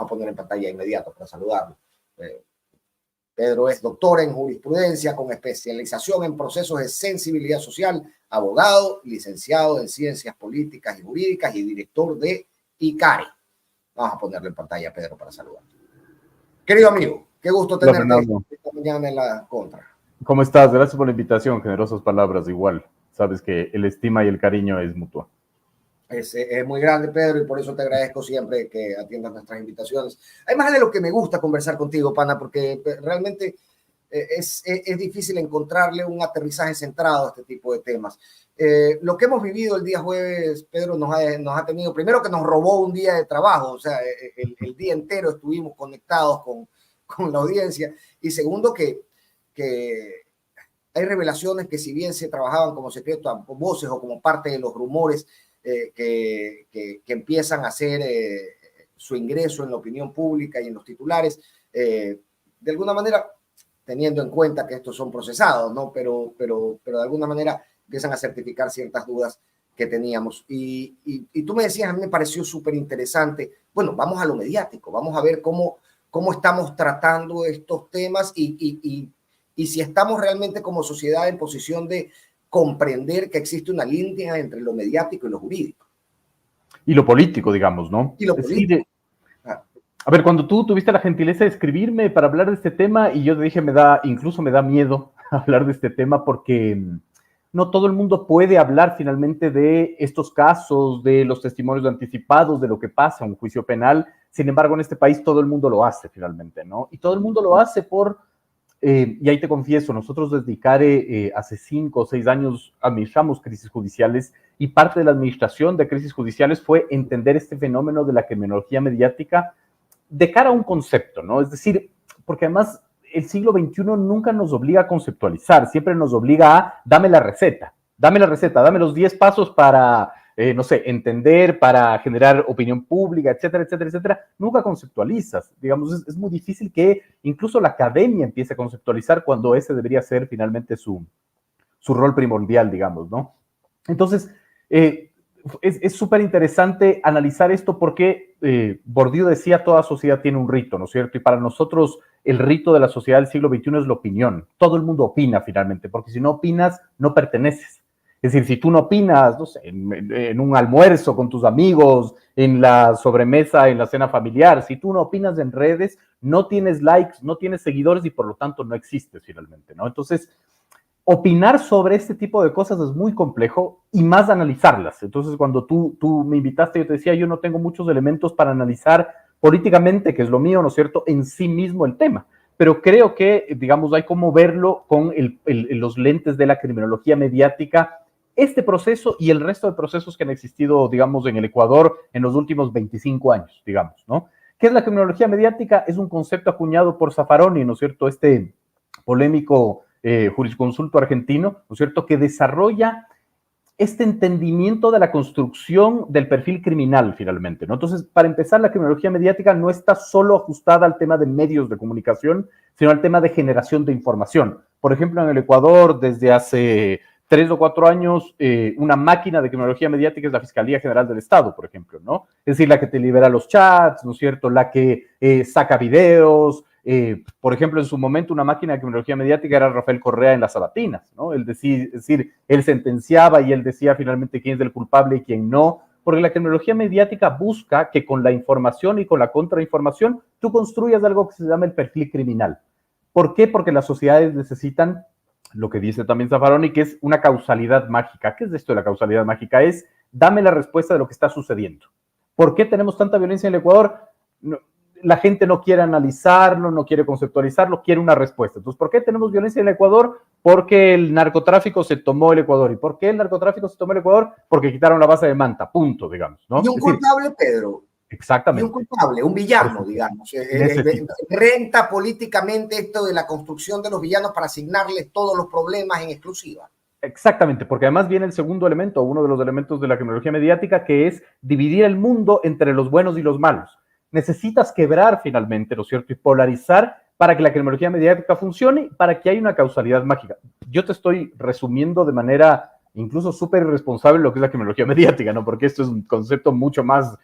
a poner en pantalla inmediato para saludarlo. Pedro es doctor en jurisprudencia con especialización en procesos de sensibilidad social, abogado, licenciado en ciencias políticas y jurídicas y director de ICARE. Vamos a ponerlo en pantalla, Pedro, para saludar. Querido amigo, qué gusto tenerte esta mañana en la contra. ¿Cómo estás? Gracias por la invitación, generosas palabras, igual. Sabes que el estima y el cariño es mutuo. Es muy grande, Pedro, y por eso te agradezco siempre que atiendas nuestras invitaciones. Además de lo que me gusta conversar contigo, pana, porque realmente es difícil encontrarle un aterrizaje centrado a este tipo de temas. Lo que hemos vivido el día jueves, Pedro, nos ha tenido, primero que nos robó un día de trabajo, o sea, el día entero estuvimos conectados con la audiencia, y segundo que hay revelaciones que si bien se trabajaban como secreto a voces o como parte de los rumores, que empiezan a hacer su ingreso en la opinión pública y en los titulares, de alguna manera, teniendo en cuenta que estos son procesados, ¿no? Pero de alguna manera empiezan a certificar ciertas dudas que teníamos. Y tú me decías, a mí me pareció súper interesante. Bueno, vamos a lo mediático, vamos a ver cómo estamos tratando estos temas y si estamos realmente como sociedad en posición de comprender que existe una línea entre lo mediático y lo jurídico. Y lo político, digamos, ¿no? Y lo político. A ver, cuando tú tuviste la gentileza de escribirme para hablar de este tema, y yo te dije, incluso me da miedo hablar de este tema porque no todo el mundo puede hablar finalmente de estos casos, de los testimonios anticipados, de lo que pasa en un juicio penal. Sin embargo, en este país todo el mundo lo hace finalmente, ¿no? Y todo el mundo lo hace y ahí te confieso, nosotros desde ICARE hace 5 o 6 años administramos crisis judiciales y parte de la administración de crisis judiciales fue entender este fenómeno de la criminología mediática de cara a un concepto, ¿no? Es decir, porque además el siglo XXI nunca nos obliga a conceptualizar, siempre nos obliga a dame la receta, dame los 10 pasos para, no sé, entender, para generar opinión pública, etcétera, etcétera, etcétera. Nunca conceptualizas, digamos, es muy difícil que incluso la academia empiece a conceptualizar cuando ese debería ser finalmente su rol primordial, digamos, ¿no? Entonces, es súper interesante analizar esto porque Bourdieu decía toda sociedad tiene un rito, ¿no es cierto? Y para nosotros el rito de la sociedad del siglo XXI es la opinión. Todo el mundo opina finalmente, porque si no opinas, no perteneces. Es decir, si tú no opinas, no sé, en un almuerzo con tus amigos, en la sobremesa, en la cena familiar, si tú no opinas en redes, no tienes likes, no tienes seguidores y por lo tanto no existes finalmente, ¿no? Entonces, opinar sobre este tipo de cosas es muy complejo y más analizarlas. Entonces, cuando tú me invitaste, yo te decía, yo no tengo muchos elementos para analizar políticamente, que es lo mío, ¿no es cierto?, en sí mismo el tema. Pero creo que, digamos, hay como verlo con los lentes de la criminología mediática, este proceso y el resto de procesos que han existido, digamos, en el Ecuador en los últimos 25 años, digamos, ¿no? ¿Qué es la criminología mediática? Es un concepto acuñado por Zaffaroni, ¿no es cierto?, este polémico jurisconsulto argentino, ¿no es cierto?, que desarrolla este entendimiento de la construcción del perfil criminal, finalmente, ¿no? Entonces, para empezar, la criminología mediática no está solo ajustada al tema de medios de comunicación, sino al tema de generación de información. Por ejemplo, en el Ecuador, desde hace 3 o 4 años, una máquina de criminología mediática es la Fiscalía General del Estado, por ejemplo, ¿no? Es decir, la que te libera los chats, ¿no es cierto?, la que saca videos. Por ejemplo, en su momento una máquina de criminología mediática era Rafael Correa en Las Sabatinas, ¿no? Es decir, él sentenciaba y él decía finalmente quién es el culpable y quién no, porque la criminología mediática busca que con la información y con la contrainformación tú construyas algo que se llama el perfil criminal. ¿Por qué? Porque las sociedades necesitan lo que dice también Zaffaroni, que es una causalidad mágica. ¿Qué es esto de la causalidad mágica? Es dame la respuesta de lo que está sucediendo. ¿Por qué tenemos tanta violencia en el Ecuador? No, la gente no quiere analizarlo, no quiere conceptualizarlo, quiere una respuesta. Entonces, ¿por qué tenemos violencia en el Ecuador? Porque el narcotráfico se tomó el Ecuador. ¿Y por qué el narcotráfico se tomó el Ecuador? Porque quitaron la base de Manta, punto, digamos, ¿no? Y un culpable, Pedro. Exactamente. Y un culpable, un villano, digamos. Renta políticamente esto de la construcción de los villanos para asignarles todos los problemas en exclusiva. Exactamente, porque además viene el segundo elemento, uno de los elementos de la criminología mediática, que es dividir el mundo entre los buenos y los malos. Necesitas quebrar finalmente, ¿no es cierto?, y polarizar para que la criminología mediática funcione, para que haya una causalidad mágica. Yo te estoy resumiendo de manera incluso súper irresponsable lo que es la criminología mediática, ¿no? Porque esto es un concepto mucho más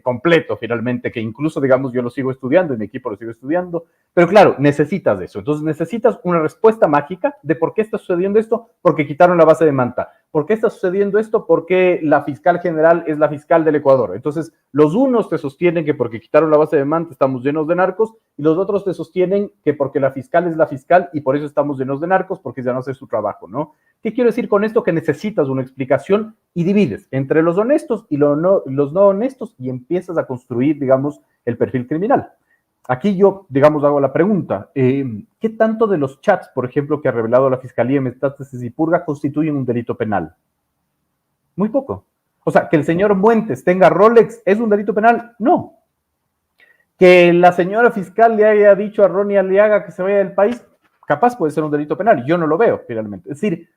completo, finalmente, que incluso, digamos, yo lo sigo estudiando y mi equipo lo sigue estudiando. Pero claro, necesitas de eso. Entonces necesitas una respuesta mágica de por qué está sucediendo esto, porque quitaron la base de Manta. ¿Por qué está sucediendo esto? Porque la fiscal general es la fiscal del Ecuador. Entonces, los unos te sostienen que porque quitaron la base de Manta estamos llenos de narcos, y los otros te sostienen que porque la fiscal es la fiscal y por eso estamos llenos de narcos, porque ya no hace su trabajo, ¿no? ¿Qué quiero decir con esto? Que necesitas una explicación y divides entre los honestos y los no honestos y empiezas a construir, digamos, el perfil criminal. Aquí yo, digamos, hago la pregunta, ¿qué tanto de los chats, por ejemplo, que ha revelado la Fiscalía de Metástasis y Purga constituyen un delito penal? Muy poco. O sea, que el señor Muentes tenga Rolex, ¿es un delito penal? No. Que la señora fiscal le haya dicho a Ronnie Aliaga que se vaya del país, capaz puede ser un delito penal, yo no lo veo, finalmente. Es decir,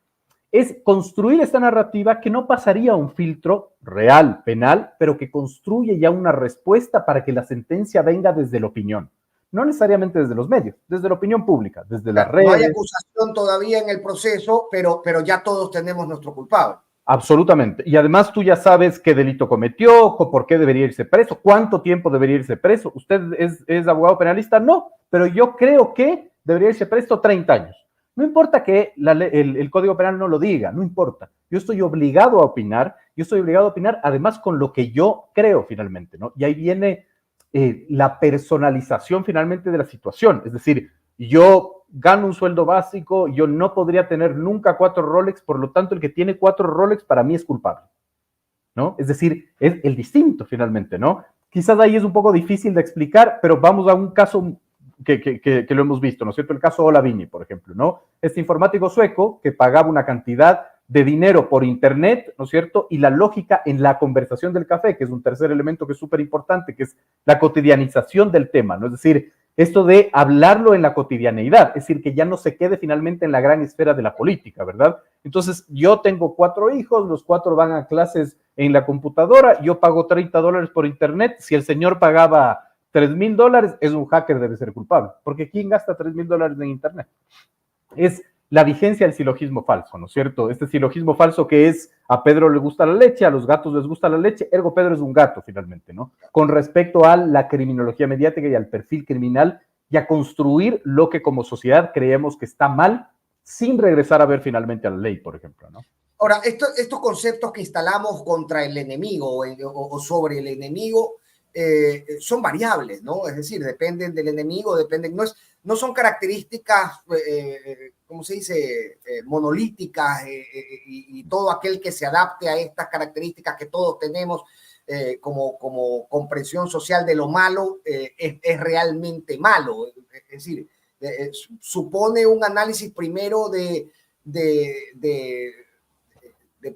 es construir esta narrativa que no pasaría a un filtro real, penal, pero que construye ya una respuesta para que la sentencia venga desde la opinión. No necesariamente desde los medios, desde la opinión pública, desde las redes. No hay acusación todavía en el proceso, pero ya todos tenemos nuestro culpable. Absolutamente. Y además tú ya sabes qué delito cometió, por qué debería irse preso, cuánto tiempo debería irse preso. ¿Usted es abogado penalista? No, pero yo creo que debería irse preso 30 años. No importa que el Código Penal no lo diga, no importa. Yo estoy obligado a opinar, además con lo que yo creo finalmente, ¿no? Y ahí viene la personalización finalmente de la situación. Es decir, yo gano un sueldo básico, yo no podría tener nunca 4 Rolex, por lo tanto el que tiene 4 Rolex para mí es culpable, ¿no? Es decir, es el distinto finalmente, ¿no? Quizás ahí es un poco difícil de explicar, pero vamos a un caso que lo hemos visto, ¿no es cierto? El caso Olavini, por ejemplo, ¿no? Este informático sueco que pagaba una cantidad de dinero por internet, ¿no es cierto? Y la lógica en la conversación del café, que es un tercer elemento que es súper importante, que es la cotidianización del tema, ¿no? Es decir, esto de hablarlo en la cotidianeidad, es decir, que ya no se quede finalmente en la gran esfera de la política, ¿verdad? Entonces, yo tengo 4 hijos, los 4 van a clases en la computadora, yo pago $30 por internet, si el señor pagaba $3,000, es un hacker, debe ser culpable, porque ¿quién gasta $3,000 en internet? Es la vigencia del silogismo falso, ¿no es cierto? Este silogismo falso que es, a Pedro le gusta la leche, a los gatos les gusta la leche, ergo Pedro es un gato finalmente, ¿no? Con respecto a la criminología mediática y al perfil criminal y a construir lo que como sociedad creemos que está mal sin regresar a ver finalmente a la ley, por ejemplo, ¿no? Ahora, estos conceptos que instalamos contra el enemigo o sobre el enemigo son variables, ¿no? Es decir, dependen del enemigo, no son características, ¿cómo se dice?, monolíticas y todo aquel que se adapte a estas características que todos tenemos como comprensión social de lo malo es realmente malo. Es decir, supone un análisis primero de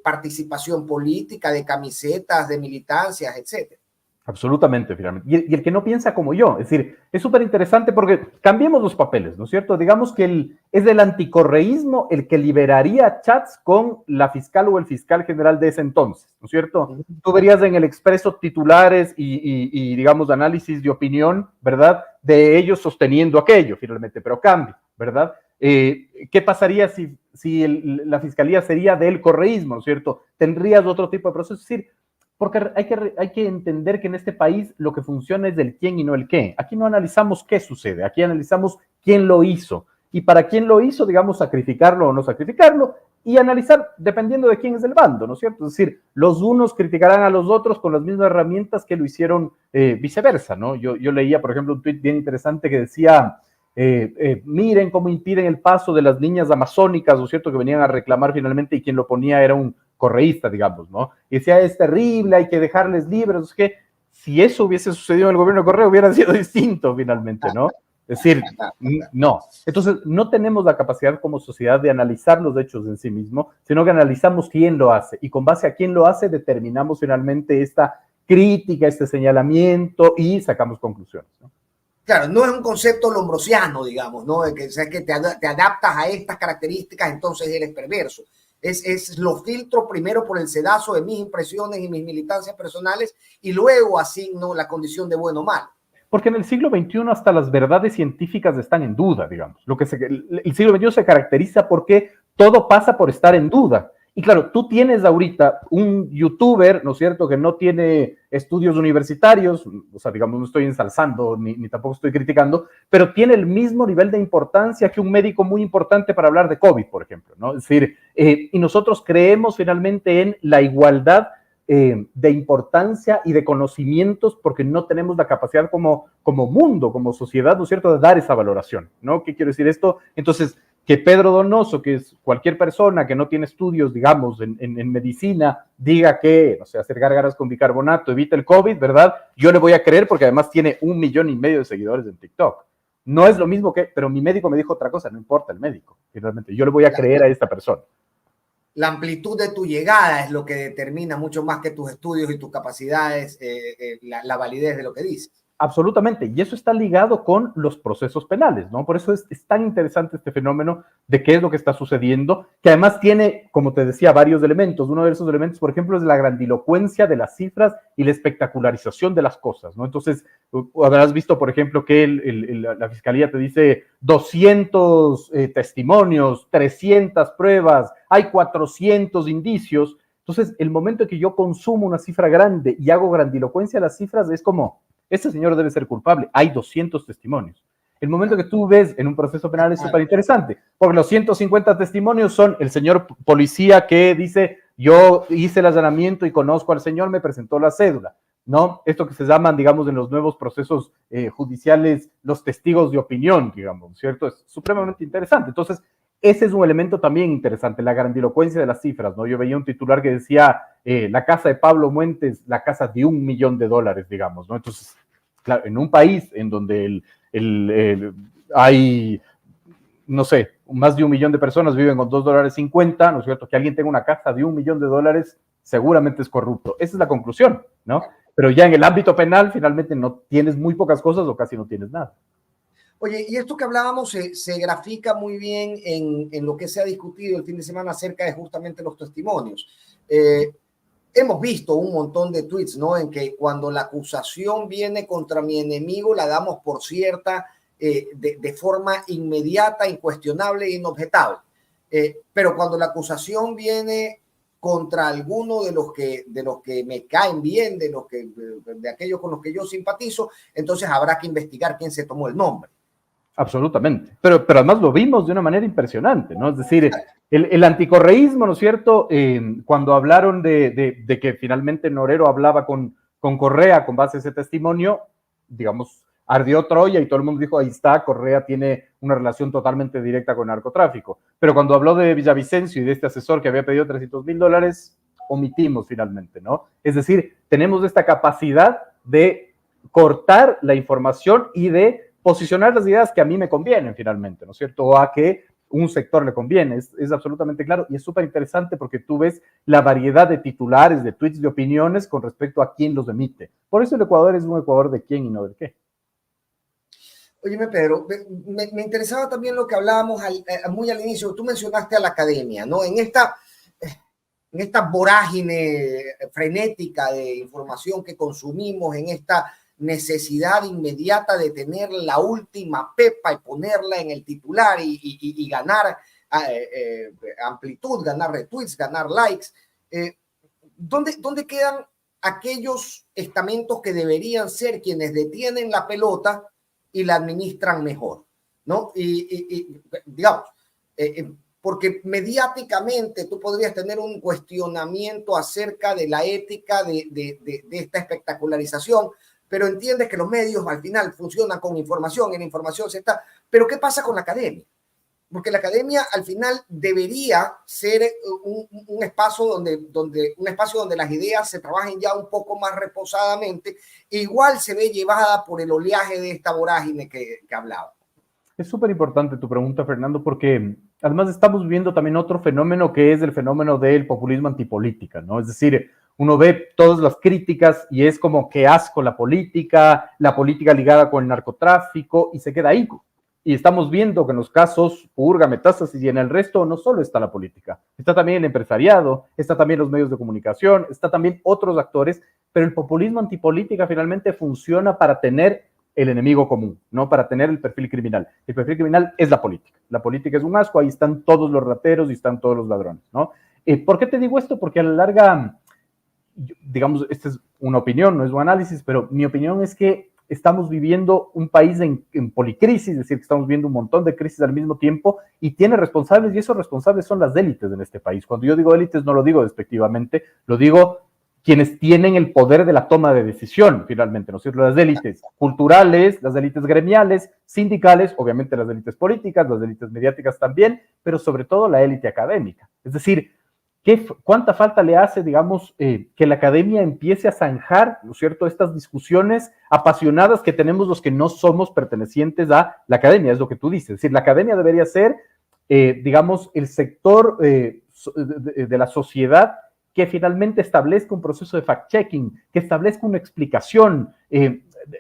participación política, de camisetas, de militancias, etcétera. Absolutamente, finalmente. Y el que no piensa como yo, es decir, es súper interesante porque cambiemos los papeles, ¿no es cierto? Digamos que es el anticorreísmo el que liberaría chats con la fiscal o el fiscal general de ese entonces, ¿no es cierto? Tú verías en el Expreso titulares y digamos, análisis de opinión, ¿verdad? De ellos sosteniendo aquello, finalmente, pero cambia, ¿verdad? ¿Qué pasaría si la fiscalía sería del correísmo, ¿no es cierto? Tendrías otro tipo de proceso, es decir, porque hay que entender que en este país lo que funciona es del quién y no el qué. Aquí no analizamos qué sucede, aquí analizamos quién lo hizo. Y para quién lo hizo, digamos, sacrificarlo o no sacrificarlo, y analizar dependiendo de quién es el bando, ¿no es cierto? Es decir, los unos criticarán a los otros con las mismas herramientas que lo hicieron viceversa, ¿no? Yo leía, por ejemplo, un tuit bien interesante que decía, miren cómo impiden el paso de las niñas amazónicas, ¿no es cierto?, que venían a reclamar finalmente y quien lo ponía era un correísta, digamos, ¿no? Y decía, es terrible, hay que dejarles libres, es que si eso hubiese sucedido en el gobierno de Correa hubiera sido distinto finalmente, ¿no? Es decir, no. Entonces, no tenemos la capacidad como sociedad de analizar los hechos en sí mismo, sino que analizamos quién lo hace y con base a quién lo hace determinamos finalmente esta crítica, este señalamiento y sacamos conclusiones, ¿no? Claro, no es un concepto lombrosiano, digamos, ¿no? Que te adaptas a estas características, entonces eres perverso. Lo filtro primero por el sedazo de mis impresiones y mis militancias personales y luego asigno la condición de bueno o malo. Porque en el siglo XXI hasta las verdades científicas están en duda, digamos. El siglo XXI se caracteriza porque todo pasa por estar en duda. Y claro, tú tienes ahorita un youtuber, ¿no es cierto?, que no tiene estudios universitarios, o sea, digamos, no estoy ensalzando ni tampoco estoy criticando, pero tiene el mismo nivel de importancia que un médico muy importante para hablar de COVID, por ejemplo, ¿no? Es decir, y nosotros creemos finalmente en la igualdad de importancia y de conocimientos porque no tenemos la capacidad como mundo, como sociedad, ¿no es cierto?, de dar esa valoración, ¿no? ¿Qué quiero decir esto? Entonces, que Pedro Donoso, que es cualquier persona que no tiene estudios, digamos, en medicina, diga que, no sé, hacer gárgaras con bicarbonato evita el COVID, ¿verdad? Yo le voy a creer porque además tiene 1,5 millones de seguidores en TikTok. No es lo mismo que, pero mi médico me dijo otra cosa, no importa el médico, realmente yo le voy a creer a esta persona. La amplitud de tu llegada es lo que determina mucho más que tus estudios y tus capacidades, la validez de lo que dices. Absolutamente, y eso está ligado con los procesos penales, ¿no? Por eso es tan interesante este fenómeno de qué es lo que está sucediendo, que además tiene, como te decía, varios elementos. Uno de esos elementos, por ejemplo, es la grandilocuencia de las cifras y la espectacularización de las cosas, ¿no? Entonces, habrás visto, por ejemplo, que la fiscalía te dice 200 testimonios, 300 pruebas, hay 400 indicios. Entonces, el momento en que yo consumo una cifra grande y hago grandilocuencia de las cifras, es como, este señor debe ser culpable, hay 200 testimonios. El momento que tú ves en un proceso penal es súper interesante, porque los 150 testimonios son el señor policía que dice, yo hice el allanamiento y conozco al señor, me presentó la cédula, ¿no? Esto que se llaman, digamos, en los nuevos procesos judiciales, los testigos de opinión, digamos, ¿cierto? Es supremamente interesante. Entonces, ese es un elemento también interesante, la grandilocuencia de las cifras, ¿no? Yo veía un titular que decía, la casa de Pablo Muentes, la casa de $1 millón, digamos, ¿no? Entonces, claro, en un país en donde hay, no sé, más de 1 millón de personas viven con $2.50, ¿no es cierto? Que alguien tenga una casa de $1 millón, seguramente es corrupto. Esa es la conclusión, ¿no? Pero ya en el ámbito penal, finalmente no tienes muy pocas cosas o casi no tienes nada. Oye, y esto que hablábamos se grafica muy bien en lo que se ha discutido el fin de semana acerca de justamente los testimonios. Hemos visto un montón de tweets, ¿no? En que cuando la acusación viene contra mi enemigo, la damos por cierta de forma inmediata, incuestionable e inobjetable. Pero cuando la acusación viene contra alguno de los que me caen bien, de aquellos con los que yo simpatizo, entonces habrá que investigar quién se tomó el nombre. Absolutamente, pero además lo vimos de una manera impresionante, ¿no? Es decir, el anticorreísmo, ¿no es cierto? Cuando hablaron de que finalmente Norero hablaba con Correa con base a ese testimonio, digamos, ardió Troya y todo el mundo dijo, ahí está, Correa tiene una relación totalmente directa con narcotráfico. Pero cuando habló de Villavicencio y de este asesor que había pedido $300,000, omitimos finalmente, ¿no? Es decir, tenemos esta capacidad de cortar la información y de posicionar las ideas que a mí me convienen finalmente, ¿no es cierto? O a que un sector le conviene, es absolutamente claro y es súper interesante porque tú ves la variedad de titulares, de tweets, de opiniones con respecto a quién los emite. Por eso el Ecuador es un Ecuador de quién y no de qué. Óyeme, Pedro, me interesaba también lo que hablábamos muy al inicio. Tú mencionaste a la academia, ¿no? En esta vorágine frenética de información que consumimos, en esta necesidad inmediata de tener la última pepa y ponerla en el titular y ganar amplitud, ganar retweets, ganar likes. ¿Dónde quedan aquellos estamentos que deberían ser quienes detienen la pelota y la administran mejor? ¿No? Digamos, porque mediáticamente tú podrías tener un cuestionamiento acerca de la ética de esta espectacularización, pero entiendes que los medios al final funcionan con información, en información se está. Pero ¿qué pasa con la academia? Porque la academia al final debería ser un espacio donde las ideas se trabajen ya un poco más reposadamente. Igual se ve llevada por el oleaje de esta vorágine que hablaba. Es súper importante tu pregunta, Fernando, porque además estamos viviendo también otro fenómeno que es el fenómeno del populismo antipolítica, ¿no? Es decir, uno ve todas las críticas y es como que asco la política ligada con el narcotráfico y se queda ahí. Y estamos viendo que en los casos Purga, Metástasis y en el resto no solo está la política, está también el empresariado, está también los medios de comunicación, está también otros actores, pero el populismo antipolítica finalmente funciona para tener el enemigo común, no para tener el perfil criminal. El perfil criminal es la política. La política es un asco, ahí están todos los rateros y están todos los ladrones, ¿no? ¿Por qué te digo esto? Porque a la larga, digamos, esta es una opinión, no es un análisis, pero mi opinión es que estamos viviendo un país en policrisis, es decir, que estamos viendo un montón de crisis al mismo tiempo y tiene responsables, y esos responsables son las élites en este país. Cuando yo digo élites no lo digo despectivamente, lo digo quienes tienen el poder de la toma de decisión, finalmente, ¿no es cierto? Las élites culturales, las élites gremiales, sindicales, obviamente las élites políticas, las élites mediáticas también, pero sobre todo la élite académica. Es decir, ¿cuánta falta le hace, digamos, que la academia empiece a zanjar, ¿no es cierto?, estas discusiones apasionadas que tenemos los que no somos pertenecientes a la academia, es lo que tú dices. Es decir, la academia debería ser, digamos, el sector de la sociedad que finalmente establezca un proceso de fact-checking, que establezca una explicación.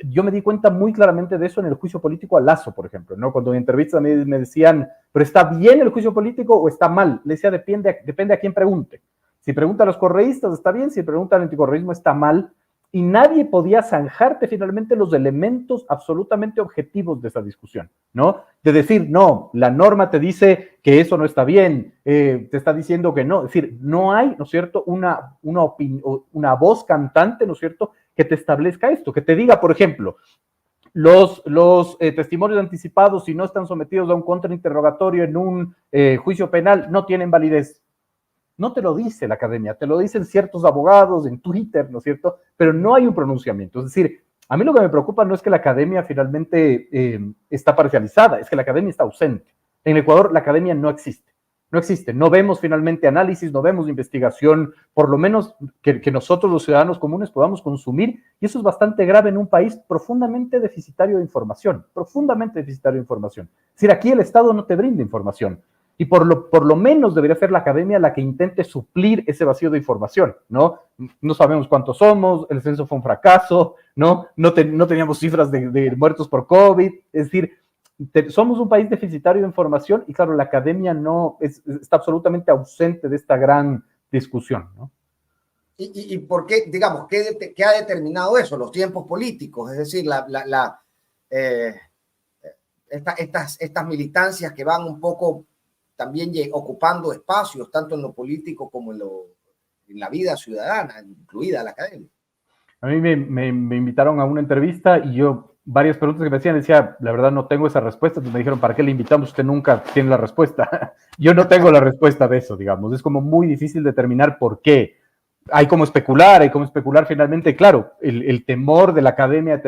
Yo me di cuenta muy claramente de eso en el juicio político a Lazo, por ejemplo, ¿no? Cuando en entrevistas me decían, ¿pero está bien el juicio político o está mal? Le decía, depende a quién pregunte. Si pregunta a los correístas, está bien. Si pregunta al anticorreísmo, está mal. Y nadie podía zanjarte finalmente los elementos absolutamente objetivos de esa discusión, ¿no? De decir, no, la norma te dice que eso no está bien, te está diciendo que no. Es decir, no hay, ¿no es cierto?, una voz cantante, ¿no es cierto?, que te establezca esto, que te diga, por ejemplo, los testimonios anticipados, si no están sometidos a un contrainterrogatorio en un juicio penal, no tienen validez. No te lo dice la academia, te lo dicen ciertos abogados en Twitter, ¿no es cierto? Pero no hay un pronunciamiento. Es decir, a mí lo que me preocupa no es que la academia finalmente está parcializada, es que la academia está ausente. En Ecuador la academia no existe. No existe, no vemos finalmente análisis, no vemos investigación, por lo menos que nosotros los ciudadanos comunes podamos consumir, y eso es bastante grave en un país profundamente deficitario de información, profundamente deficitario de información. Es decir, aquí el Estado no te brinda información, y por lo menos debería ser la academia la que intente suplir ese vacío de información, ¿no? No sabemos cuántos somos, el censo fue un fracaso, ¿no? No teníamos cifras de muertos por COVID, es decir, somos un país deficitario de información y claro, la academia está absolutamente ausente de esta gran discusión, ¿no? ¿Y por qué, digamos, qué ha determinado eso? Los tiempos políticos, es decir, estas militancias que van un poco también ocupando espacios, tanto en lo político como en la vida ciudadana, incluida la academia. A mí me invitaron a una entrevista y yo, varias preguntas que me hacían, decía, la verdad no tengo esa respuesta, entonces me dijeron, ¿para qué le invitamos? Usted nunca tiene la respuesta. Yo no tengo la respuesta de eso, digamos, es como muy difícil determinar por qué. Hay como especular finalmente, claro, el temor de la academia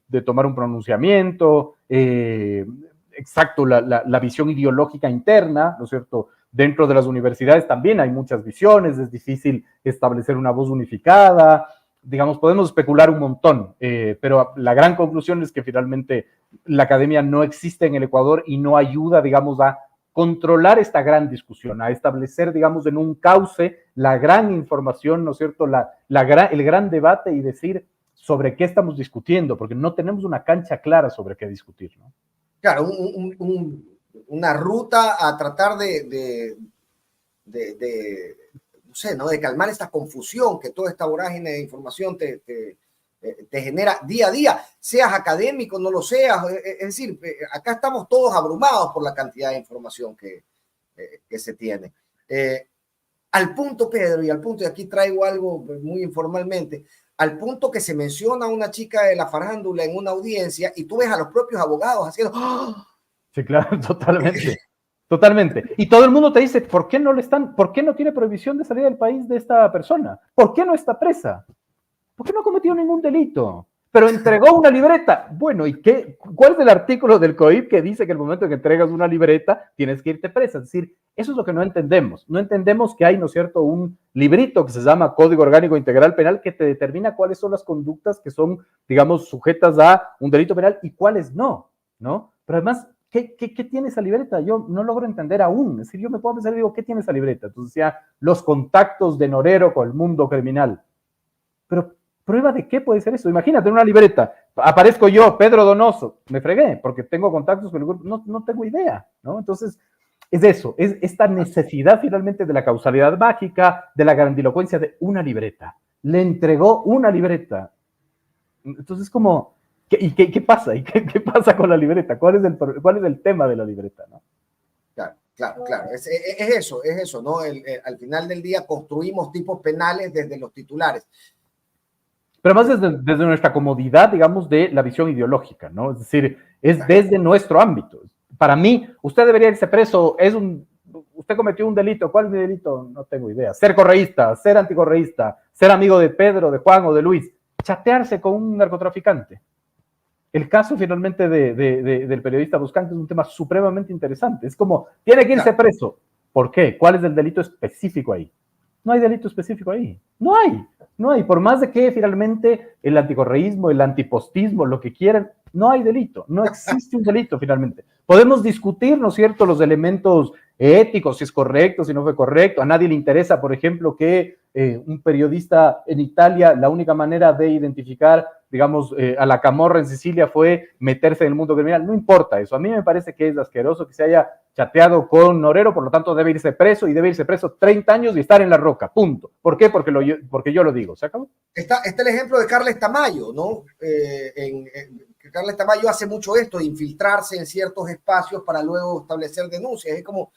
de tomar un pronunciamiento, exacto, la visión ideológica interna, ¿no es cierto? Dentro de las universidades también hay muchas visiones, es difícil establecer una voz unificada, digamos, podemos especular un montón, pero la gran conclusión es que finalmente la academia no existe en el Ecuador y no ayuda, digamos, a controlar esta gran discusión, a establecer, digamos, en un cauce la gran información, ¿no es cierto?, el gran debate y decir sobre qué estamos discutiendo, porque no tenemos una cancha clara sobre qué discutir, ¿no? Claro, una ruta a tratar no sé, ¿no?, de calmar esta confusión que toda esta vorágine de información te genera día a día, seas académico, no lo seas, es decir, acá estamos todos abrumados por la cantidad de información que se tiene. Al punto, Pedro, y aquí traigo algo muy informalmente, al punto que se menciona a una chica de la farándula en una audiencia y tú ves a los propios abogados haciendo... ¡Oh! Sí, claro, totalmente. Totalmente. Y todo el mundo te dice, ¿por qué no tiene prohibición de salir del país de esta persona? ¿Por qué no está presa? ¿Por qué no cometió ningún delito? Pero entregó una libreta. Bueno, ¿y qué? ¿Cuál es el artículo del COIP que dice que el momento en que entregas una libreta tienes que irte presa? Es decir, eso es lo que no entendemos. No entendemos que hay, ¿no es cierto?, un librito que se llama Código Orgánico Integral Penal que te determina cuáles son las conductas que son, digamos, sujetas a un delito penal y cuáles no, ¿no? Pero además, ¿qué tiene esa libreta? Yo no logro entender aún. Es decir, yo me puedo pensar y digo, ¿qué tiene esa libreta? Entonces, ya, los contactos de Norero con el mundo criminal. Pero, ¿prueba de qué puede ser eso? Imagínate, en una libreta, aparezco yo, Pedro Donoso, me fregué, porque tengo contactos con el grupo, no tengo idea, ¿no? Entonces, es eso, es esta necesidad finalmente de la causalidad mágica, de la grandilocuencia de una libreta. Le entregó una libreta. Entonces, como... ¿Qué pasa? ¿Y qué pasa con la libreta? ¿Cuál es el tema de la libreta, no? Claro. Claro, claro, es eso, ¿no? Al final del día construimos tipos penales desde los titulares. Pero más desde nuestra comodidad, digamos, de la visión ideológica, ¿no? Es decir, es desde nuestro ámbito. Para mí, usted debería irse preso, usted cometió un delito. ¿Cuál es mi delito? No tengo idea. Ser correísta, ser anticorreísta, ser amigo de Pedro, de Juan o de Luis, chatearse con un narcotraficante. El caso finalmente del periodista Buscante es un tema supremamente interesante. Es como, tiene que irse preso. ¿Por qué? ¿Cuál es el delito específico ahí? No hay delito específico ahí. No hay. Por más de que finalmente el anticorreísmo, el antipostismo, lo que quieran, no hay delito. No existe un delito finalmente. Podemos discutir, ¿no es cierto?, los elementos éticos, si es correcto, si no fue correcto. A nadie le interesa, por ejemplo, que un periodista en Italia, la única manera de identificar, digamos, a la camorra en Sicilia fue meterse en el mundo criminal. No importa eso. A mí me parece que es asqueroso que se haya chateado con Norero, por lo tanto debe irse preso y debe irse preso 30 años y estar en la roca, punto. ¿Por qué? Porque yo lo digo, ¿se acabó? Está el ejemplo de Carles Tamayo, ¿no? Carles Tamayo hace mucho esto, de infiltrarse en ciertos espacios para luego establecer denuncias. Es como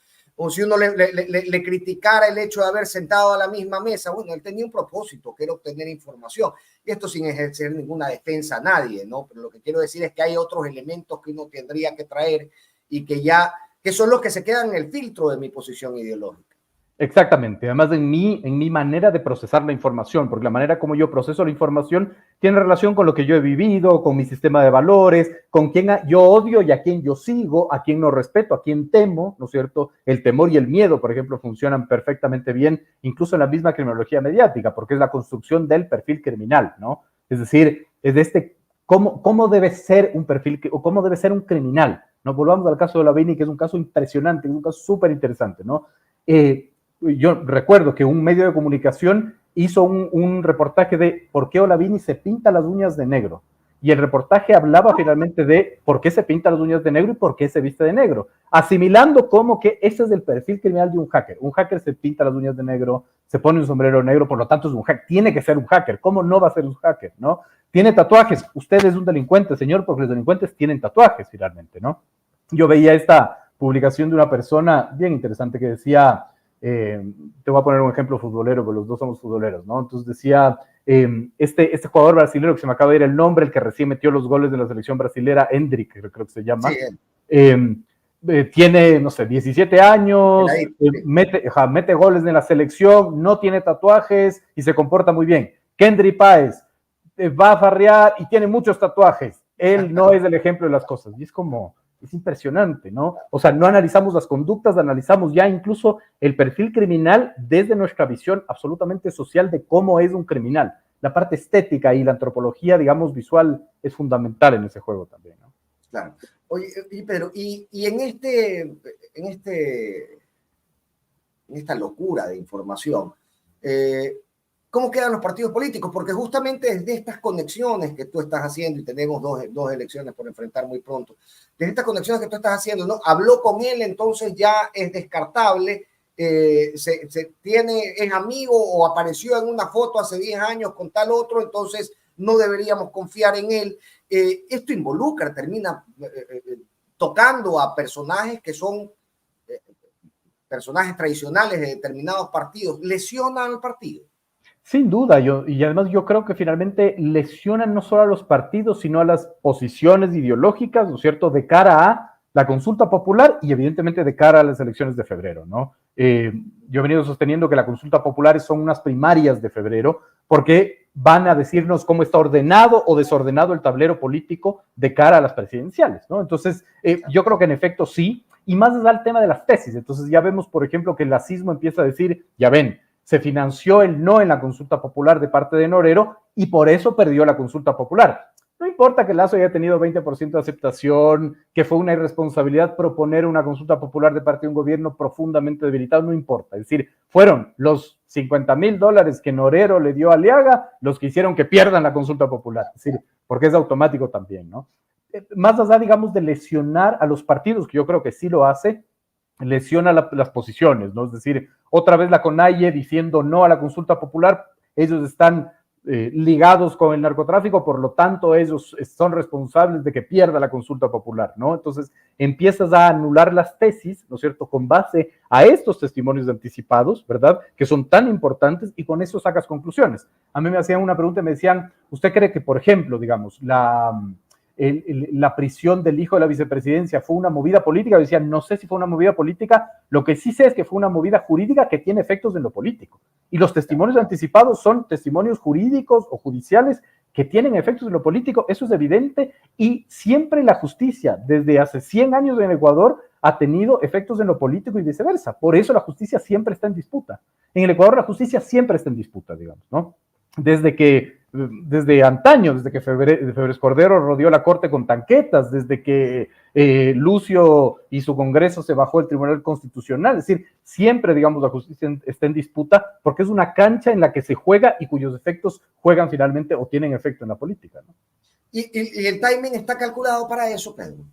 si uno le criticara el hecho de haber sentado a la misma mesa. Bueno, él tenía un propósito, que era obtener información. Y esto sin ejercer ninguna defensa a nadie, ¿no? Pero lo que quiero decir es que hay otros elementos que uno tendría que traer y que son los que se quedan en el filtro de mi posición ideológica. Exactamente, además en mi manera de procesar la información, porque la manera como yo proceso la información tiene relación con lo que yo he vivido, con mi sistema de valores, con quién yo odio y a quién yo sigo, a quién no respeto, a quién temo, ¿no es cierto? El temor y el miedo, por ejemplo, funcionan perfectamente bien, incluso en la misma criminología mediática, porque es la construcción del perfil criminal, ¿no? Es decir, es de cómo debe ser un perfil, o cómo debe ser un criminal, ¿no? Volvamos al caso de Olavini, que es un caso impresionante, es un caso súper interesante, ¿no? Yo recuerdo que un medio de comunicación hizo un reportaje de por qué Olavini se pinta las uñas de negro. Y el reportaje hablaba finalmente de por qué se pinta las uñas de negro y por qué se viste de negro, asimilando como que ese es el perfil criminal de un hacker. Un hacker se pinta las uñas de negro, se pone un sombrero negro, por lo tanto es un hacker. Tiene que ser un hacker. ¿Cómo no va a ser un hacker, no? Tiene tatuajes. Usted es un delincuente, señor, porque los delincuentes tienen tatuajes finalmente, ¿no? Yo veía esta publicación de una persona bien interesante que decía... te voy a poner un ejemplo futbolero, porque los dos somos futboleros, ¿no? Entonces decía, este jugador brasileño que se me acaba de ir el nombre, el que recién metió los goles de la selección brasilera, Endrick, creo que se llama, sí. Tiene, no sé, 17 años, mete goles en la selección, no tiene tatuajes y se comporta muy bien. Kendry Páez va a farrear y tiene muchos tatuajes. Él no es el ejemplo de las cosas. Y es como... es impresionante, ¿no? O sea, no analizamos las conductas, analizamos ya incluso el perfil criminal desde nuestra visión absolutamente social de cómo es un criminal. La parte estética y la antropología, digamos, visual es fundamental en ese juego también, ¿no? Claro. Oye, Pedro, y en esta locura de información, ¿cómo quedan los partidos políticos? Porque justamente desde estas conexiones que tú estás haciendo, y tenemos dos elecciones por enfrentar muy pronto, desde estas conexiones que tú estás haciendo, ¿no? Habló con él, entonces ya es descartable, es amigo o apareció en una foto hace 10 años con tal otro, entonces no deberíamos confiar en él. Esto termina tocando a personajes que son personajes tradicionales de determinados partidos, lesionan al partido. Sin duda, y además yo creo que finalmente lesionan no solo a los partidos, sino a las posiciones ideológicas, ¿no es cierto?, de cara a la consulta popular y evidentemente de cara a las elecciones de febrero, ¿no? Yo he venido sosteniendo que la consulta popular son unas primarias de febrero porque van a decirnos cómo está ordenado o desordenado el tablero político de cara a las presidenciales, ¿no? Entonces, yo creo que en efecto sí, y más allá el tema de las tesis. Entonces ya vemos, por ejemplo, que el lacismo empieza a decir, ya ven, se financió el no en la consulta popular de parte de Norero y por eso perdió la consulta popular. No importa que Lazo haya tenido 20% de aceptación, que fue una irresponsabilidad proponer una consulta popular de parte de un gobierno profundamente debilitado, no importa. Es decir, fueron los $50,000 que Norero le dio a Aliaga los que hicieron que pierdan la consulta popular. Es decir, porque es automático también, ¿no? Más allá, digamos, de lesionar a los partidos, que yo creo que sí lo hace, lesiona las posiciones, ¿no? Es decir, otra vez la CONAIE diciendo no a la consulta popular, ellos están ligados con el narcotráfico, por lo tanto ellos son responsables de que pierda la consulta popular, ¿no? Entonces empiezas a anular las tesis, ¿no es cierto?, con base a estos testimonios anticipados, ¿verdad?, que son tan importantes, y con eso sacas conclusiones. A mí me hacían una pregunta y me decían, ¿usted cree que, por ejemplo, digamos, la prisión del hijo de la vicepresidencia fue una movida política? Yo decía, no sé si fue una movida política, lo que sí sé es que fue una movida jurídica que tiene efectos en lo político. Y los testimonios anticipados son testimonios jurídicos o judiciales que tienen efectos en lo político, eso es evidente, y siempre la justicia, desde hace 100 años en Ecuador, ha tenido efectos en lo político y viceversa. Por eso la justicia siempre está en disputa. En el Ecuador la justicia siempre está en disputa, digamos, ¿no? Desde antaño, desde que Febres Cordero rodeó la corte con tanquetas, desde que Lucio y su Congreso se bajó el Tribunal Constitucional, es decir, siempre, digamos, la justicia está en disputa porque es una cancha en la que se juega y cuyos efectos juegan finalmente o tienen efecto en la política, ¿no? ¿Y el timing está calculado para eso, Pedro?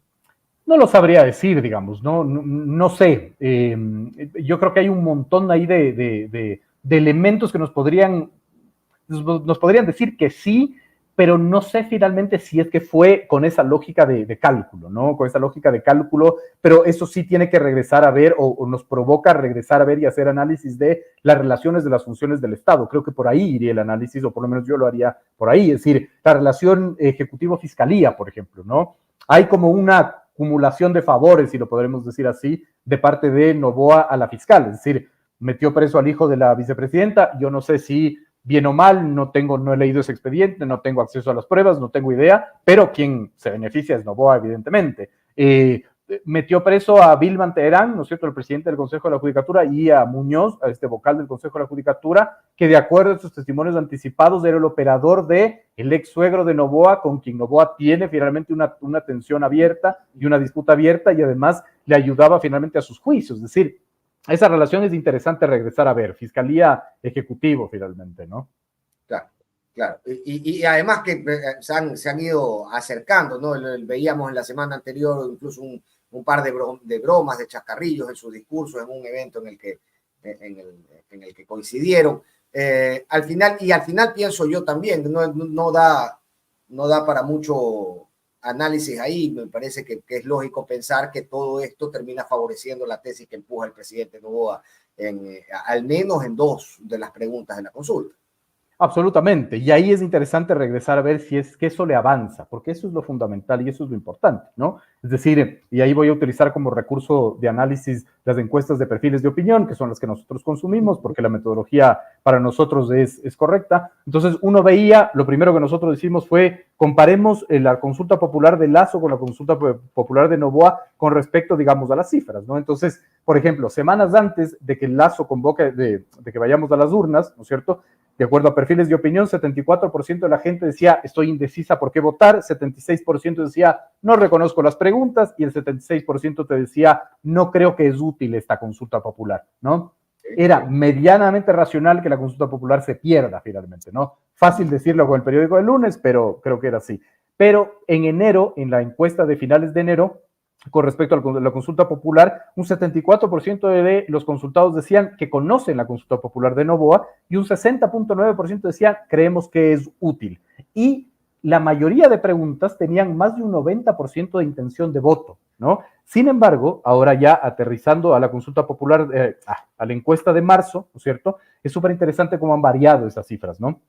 No lo sabría decir, digamos, no sé. Yo creo que hay un montón ahí de elementos que nos podrían decir que sí, pero no sé finalmente si es que fue con esa lógica de cálculo, ¿no? Con esa lógica de cálculo, pero eso sí tiene que regresar a ver o nos provoca regresar a ver y hacer análisis de las relaciones de las funciones del Estado. Creo que por ahí iría el análisis, o por lo menos yo lo haría por ahí, es decir, la relación ejecutivo-fiscalía, por ejemplo, ¿no? Hay como una acumulación de favores, si lo podremos decir así, de parte de Noboa a la fiscal, es decir, metió preso al hijo de la vicepresidenta, yo no sé si bien o mal, no he leído ese expediente, no tengo acceso a las pruebas, no tengo idea, pero quien se beneficia es Noboa, evidentemente. Metió preso a Vilman Teherán, ¿no es cierto?, el presidente del Consejo de la Judicatura, y a Muñoz, a este vocal del Consejo de la Judicatura, que de acuerdo a estos testimonios anticipados era el operador de el ex suegro de Noboa, con quien Noboa tiene finalmente una tensión abierta y una disputa abierta, y además le ayudaba finalmente a sus juicios, es decir, esa relación es interesante regresar a ver, fiscalía ejecutivo finalmente, ¿no? Claro, claro. Y además que se han ido acercando, ¿no? Veíamos en la semana anterior incluso un par de bromas, de chascarrillos en sus discursos en un evento en el que coincidieron. Al final pienso yo también, no da para mucho análisis ahí. Me parece que es lógico pensar que todo esto termina favoreciendo la tesis que empuja el presidente Noboa, al menos en 2 de las preguntas de la consulta. Absolutamente, y ahí es interesante regresar a ver si es que eso le avanza, porque eso es lo fundamental y eso es lo importante, ¿no? Es decir, y ahí voy a utilizar como recurso de análisis las encuestas de perfiles de opinión, que son las que nosotros consumimos, porque la metodología para nosotros es correcta. Entonces, uno veía, lo primero que nosotros hicimos fue, comparemos la consulta popular de Lasso con la consulta popular de Noboa con respecto, digamos, a las cifras, ¿no? Entonces, por ejemplo, semanas antes de que Lasso convoque, de que vayamos a las urnas, ¿no es cierto?, de acuerdo a perfiles de opinión, 74% de la gente decía, estoy indecisa por qué votar, 76% decía, no reconozco las preguntas, y el 76% te decía, no creo que es útil esta consulta popular, ¿no? Era medianamente racional que la consulta popular se pierda finalmente, ¿no? Fácil decirlo con el periódico del lunes, pero creo que era así. Pero en enero, en la encuesta de finales de enero, con respecto a la consulta popular, un 74% de los consultados decían que conocen la consulta popular de Noboa y un 60.9% decían creemos que es útil. Y la mayoría de preguntas tenían más de un 90% de intención de voto, ¿no? Sin embargo, ahora ya aterrizando a la consulta popular, a la encuesta de marzo, ¿no es cierto?, es súper interesante cómo han variado esas cifras, ¿no?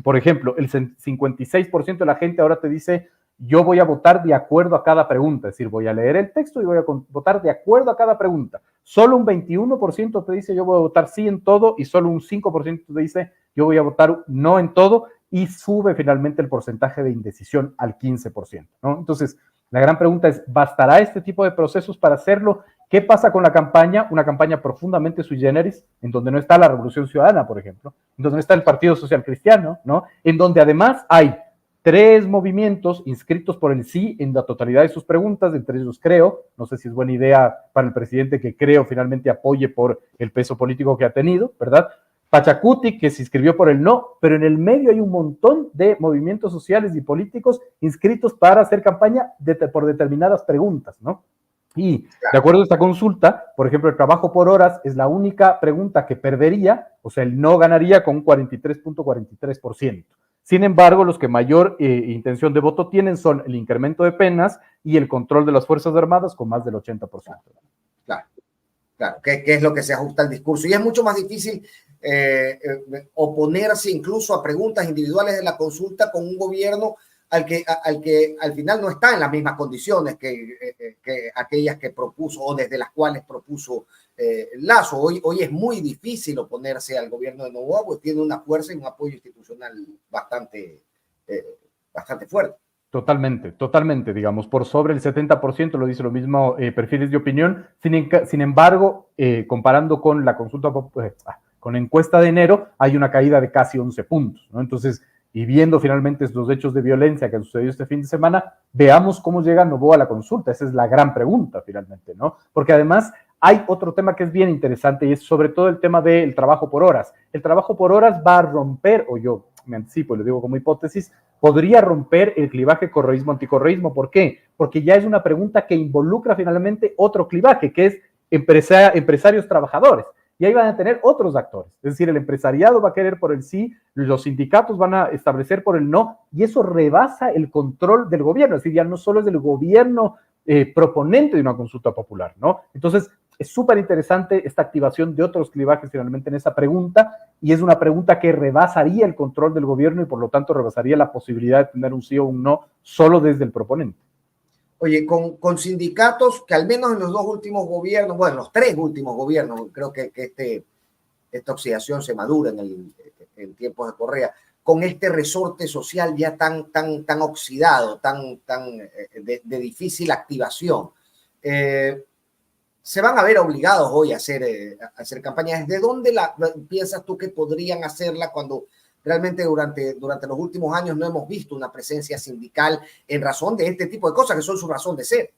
Por ejemplo, el 56% de la gente ahora te dice, yo voy a votar de acuerdo a cada pregunta, es decir, voy a leer el texto y voy a votar de acuerdo a cada pregunta. Solo un 21% te dice, yo voy a votar sí en todo, y solo un 5% te dice, yo voy a votar no en todo, y sube finalmente el porcentaje de indecisión al 15%, ¿no? Entonces, la gran pregunta es, ¿bastará este tipo de procesos para hacerlo? ¿Qué pasa con la campaña? Una campaña profundamente sui generis, en donde no está la Revolución Ciudadana, por ejemplo, en donde no está el Partido Social Cristiano, ¿no? En donde además hay 3 movimientos inscritos por el sí en la totalidad de sus preguntas, entre ellos Creo, no sé si es buena idea para el presidente que Creo finalmente apoye por el peso político que ha tenido, ¿verdad? Pachacuti, que se inscribió por el no, pero en el medio hay un montón de movimientos sociales y políticos inscritos para hacer campaña por determinadas preguntas, ¿no? Y de acuerdo a esta consulta, por ejemplo, el trabajo por horas es la única pregunta que perdería, o sea, el no ganaría con un 43.43%. Sin embargo, los que mayor intención de voto tienen son el incremento de penas y el control de las Fuerzas Armadas con más del 80%. Claro, claro, que es lo que se ajusta al discurso. Y es mucho más difícil oponerse incluso a preguntas individuales de la consulta con un gobierno al que al final no está en las mismas condiciones que aquellas que propuso o desde las cuales propuso Lasso. Hoy es muy difícil oponerse al gobierno de Noboa porque tiene una fuerza y un apoyo institucional bastante fuerte. Totalmente, digamos, por sobre el 70%, lo dice lo mismo perfiles de opinión. Sin embargo, comparando con la consulta, con encuesta de enero, hay una caída de casi 11 puntos, ¿no? Entonces, y viendo finalmente los hechos de violencia que han sucedido este fin de semana, veamos cómo llega Noboa a la consulta. Esa es la gran pregunta, finalmente, ¿no? Porque además hay otro tema que es bien interesante y es sobre todo el tema del trabajo por horas. El trabajo por horas va a romper, o yo me anticipo y lo digo como hipótesis, podría romper el clivaje correísmo-anticorreísmo. ¿Por qué? Porque ya es una pregunta que involucra finalmente otro clivaje, que es empresarios-trabajadores. Y ahí van a tener otros actores. Es decir, el empresariado va a querer por el sí, los sindicatos van a establecer por el no, y eso rebasa el control del gobierno. Es decir, ya no solo es del gobierno proponente de una consulta popular, ¿no? Entonces, es súper interesante esta activación de otros clivajes finalmente en esa pregunta, y es una pregunta que rebasaría el control del gobierno y por lo tanto rebasaría la posibilidad de tener un sí o un no solo desde el proponente. Oye, con sindicatos que al menos en los dos últimos gobiernos, bueno, los tres últimos gobiernos, creo que esta oxidación se madura en tiempos de Correa, con este resorte social ya tan oxidado, de difícil activación. Se van a ver obligados hoy a hacer campañas. ¿Desde dónde piensas tú que podrían hacerla cuando realmente durante los últimos años no hemos visto una presencia sindical en razón de este tipo de cosas que son su razón de ser?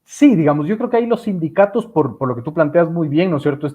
Sí, digamos, yo creo que ahí los sindicatos, por lo que tú planteas muy bien, ¿no es cierto?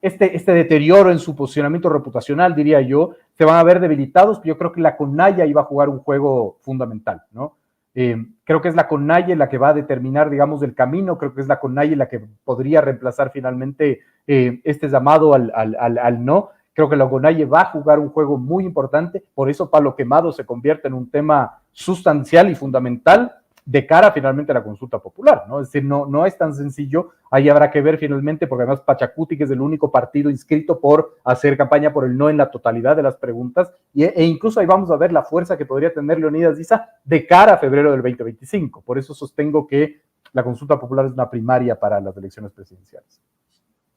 Este deterioro en su posicionamiento reputacional, diría yo, se van a ver debilitados. Yo creo que la CONAIE iba a jugar un juego fundamental, ¿no? Creo que es la CONAIE la que va a determinar, digamos, el camino. Creo que es la CONAIE la que podría reemplazar finalmente este llamado al no. Creo que la CONAIE va a jugar un juego muy importante. Por eso Palo Quemado se convierte en un tema sustancial y fundamental de cara finalmente a la consulta popular, ¿no? Es decir, no es tan sencillo. Ahí habrá que ver finalmente, porque además Pachacuti, que es el único partido inscrito por hacer campaña por el no en la totalidad de las preguntas, e incluso ahí vamos a ver la fuerza que podría tener Leonidas Diza de cara a febrero del 2025. Por eso sostengo que la consulta popular es una primaria para las elecciones presidenciales.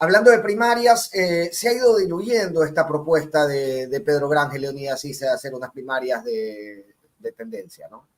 Hablando de primarias, se ha ido diluyendo esta propuesta de Pedro Granje, Leonidas Diza, de hacer unas primarias de tendencia, ¿no?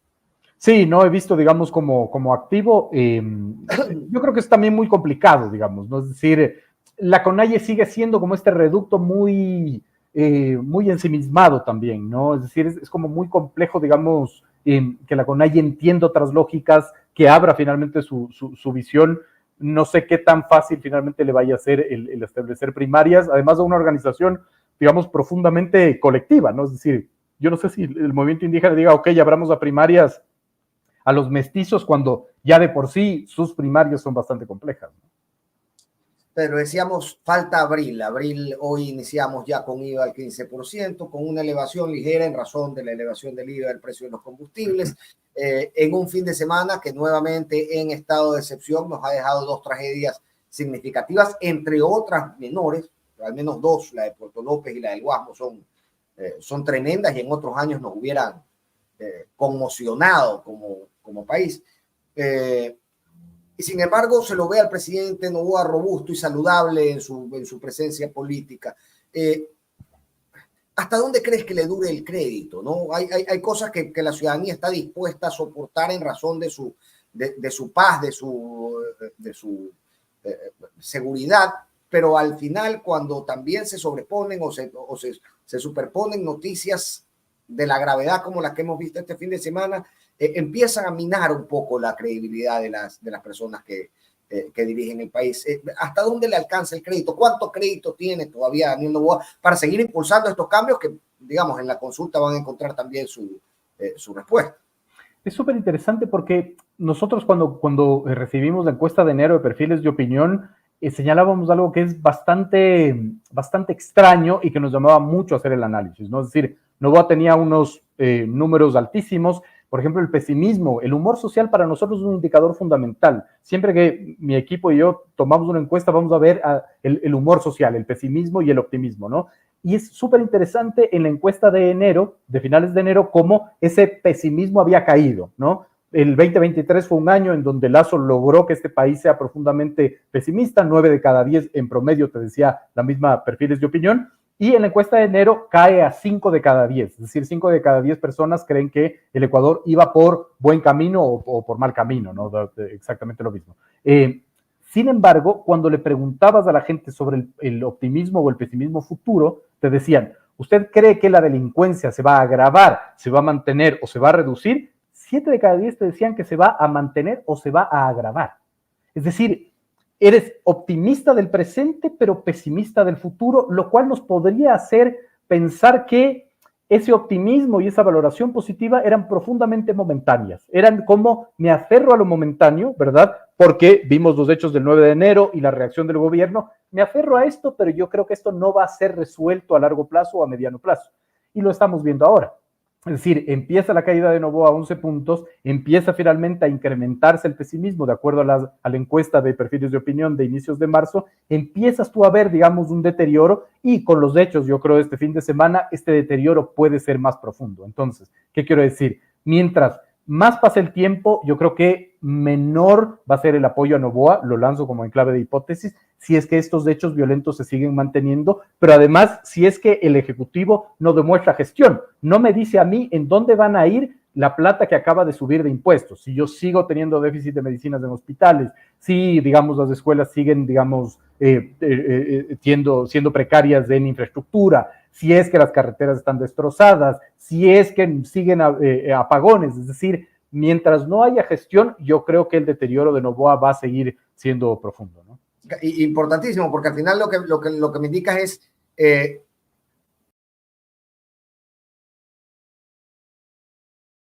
Sí, no he visto, digamos, como activo. Yo creo que es también muy complicado, digamos, ¿no? Es decir, la CONAIE sigue siendo como este reducto muy ensimismado también, ¿no? Es decir, es como muy complejo, digamos, que la CONAIE entienda otras lógicas, que abra finalmente su visión. No sé qué tan fácil finalmente le vaya a ser el establecer primarias, además de una organización, digamos, profundamente colectiva, ¿no? Es decir, yo no sé si el movimiento indígena diga, ok, abramos a primarias a los mestizos cuando ya de por sí sus primarias son bastante complejas, ¿no? Pero decíamos, falta abril. Abril, hoy iniciamos ya con IVA al 15%, con una elevación ligera en razón de la elevación del IVA del precio de los combustibles, en un fin de semana que nuevamente en estado de excepción nos ha dejado dos tragedias significativas, entre otras menores, al menos dos, la de Puerto López y la del Guasmo, son tremendas y en otros años nos hubieran conmocionado como país. Y sin embargo se lo ve al presidente Noboa robusto y saludable en su presencia política. ¿Hasta dónde crees que le dure el crédito? ¿No? Hay cosas que la ciudadanía está dispuesta a soportar en razón de su paz, de su seguridad, pero al final cuando también se sobreponen o se superponen noticias de la gravedad como las que hemos visto este fin de semana, empiezan a minar un poco la credibilidad de las personas que dirigen el país. ¿Hasta dónde le alcanza el crédito? ¿Cuánto crédito tiene todavía Daniel Noboa para seguir impulsando estos cambios que, digamos, en la consulta van a encontrar también su respuesta? Es súper interesante porque nosotros cuando recibimos la encuesta de enero de perfiles de opinión, señalábamos algo que es bastante extraño y que nos llamaba mucho a hacer el análisis, ¿no? Es decir, Noboa tenía unos números altísimos. Por ejemplo, el pesimismo, el humor social para nosotros es un indicador fundamental. Siempre que mi equipo y yo tomamos una encuesta, vamos a ver el humor social, el pesimismo y el optimismo, ¿no? Y es súper interesante en la encuesta de enero, de finales de enero, cómo ese pesimismo había caído, ¿no? El 2023 fue un año en donde Lasso logró que este país sea profundamente pesimista, 9 de cada 10 en promedio, te decía la misma perfiles de opinión, y en la encuesta de enero cae a 5 de cada 10, es decir, 5 de cada 10 personas creen que el Ecuador iba por buen camino o por mal camino, ¿no? Exactamente lo mismo. Sin embargo, cuando le preguntabas a la gente sobre el optimismo o el pesimismo futuro, te decían, ¿usted cree que la delincuencia se va a agravar, se va a mantener o se va a reducir? 7 de cada 10 te decían que se va a mantener o se va a agravar. Es decir, eres optimista del presente, pero pesimista del futuro, lo cual nos podría hacer pensar que ese optimismo y esa valoración positiva eran profundamente momentáneas. Eran como me aferro a lo momentáneo, ¿verdad? Porque vimos los hechos del 9 de enero y la reacción del gobierno. Me aferro a esto, pero yo creo que esto no va a ser resuelto a largo plazo o a mediano plazo. Y lo estamos viendo ahora. Es decir, empieza la caída de Noboa a 11 puntos, empieza finalmente a incrementarse el pesimismo de acuerdo a la encuesta de perfiles de opinión de inicios de marzo, empiezas tú a ver, digamos, un deterioro y con los hechos, yo creo, este fin de semana, este deterioro puede ser más profundo. Entonces, ¿qué quiero decir? Mientras más pase el tiempo, yo creo que menor va a ser el apoyo a Noboa, lo lanzo como en clave de hipótesis, si es que estos hechos violentos se siguen manteniendo, pero además, si es que el Ejecutivo no demuestra gestión, no me dice a mí en dónde van a ir la plata que acaba de subir de impuestos, si yo sigo teniendo déficit de medicinas en hospitales, si, digamos, las escuelas siguen, digamos, siendo precarias en infraestructura, si es que las carreteras están destrozadas, si es que siguen apagones, es decir, mientras no haya gestión, yo creo que el deterioro de Noboa va a seguir siendo profundo, ¿no? Importantísimo, porque al final lo que me indicas es